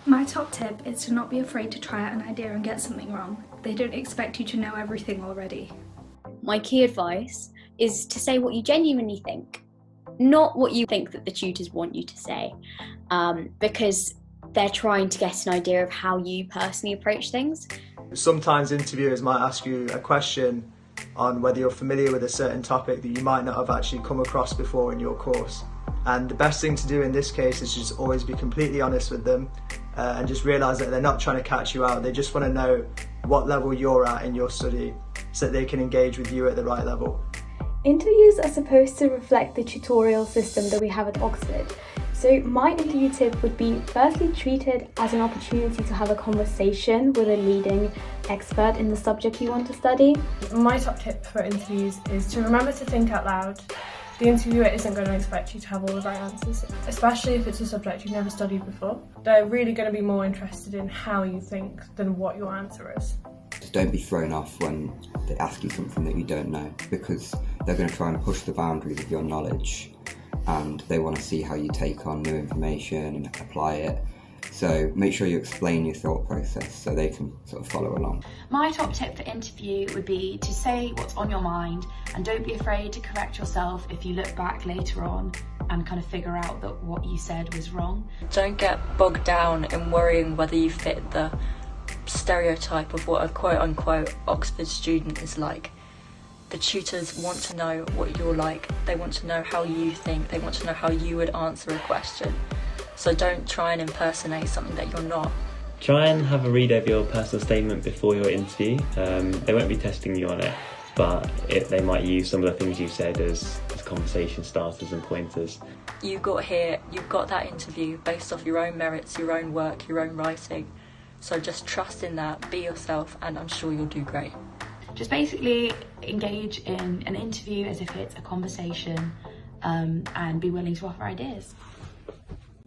My top tip is to not be afraid to try out an idea and get something wrong. They don't expect you to know everything already. My key advice is to say what you genuinely think, not what you think that the tutors want you to say, because they're trying to get an idea of how you personally approach things. Sometimes interviewers might ask you a question on whether you're familiar with a certain topic that you might not have actually come across before in your course. And the best thing to do in this case is just always be completely honest with them and just realise that they're not trying to catch you out. They just want to know what level you're at in your study so that they can engage with you at the right level. Interviews are supposed to reflect the tutorial system that we have at Oxford. So my interview tip would be firstly treat it as an opportunity to have a conversation with a leading expert in the subject you want to study. My top tip for interviews is to remember to think out loud. The interviewer isn't going to expect you to have all the right answers, especially if it's a subject you've never studied before. They're really going to be more interested in how you think than what your answer is. Just don't be thrown off when they ask you something that you don't know, because they're going to try and push the boundaries of your knowledge and they want to see how you take on new information and apply it. So make sure you explain your thought process so they can sort of follow along. My top tip for interview would be to say what's on your mind and don't be afraid to correct yourself if you look back later on and kind of figure out that what you said was wrong. Don't get bogged down in worrying whether you fit the stereotype of what a quote-unquote Oxford student is like. The tutors want to know what you're like, they want to know how you think, they want to know how you would answer a question. So don't try and impersonate something that you're not. Try and have a read over your personal statement before your interview. They won't be testing you on it, but they might use some of the things you've said as conversation starters and pointers. You got here, you've got that interview based off your own merits, your own work, your own writing. So just trust in that, be yourself, and I'm sure you'll do great. Just basically engage in an interview as if it's a conversation and be willing to offer ideas.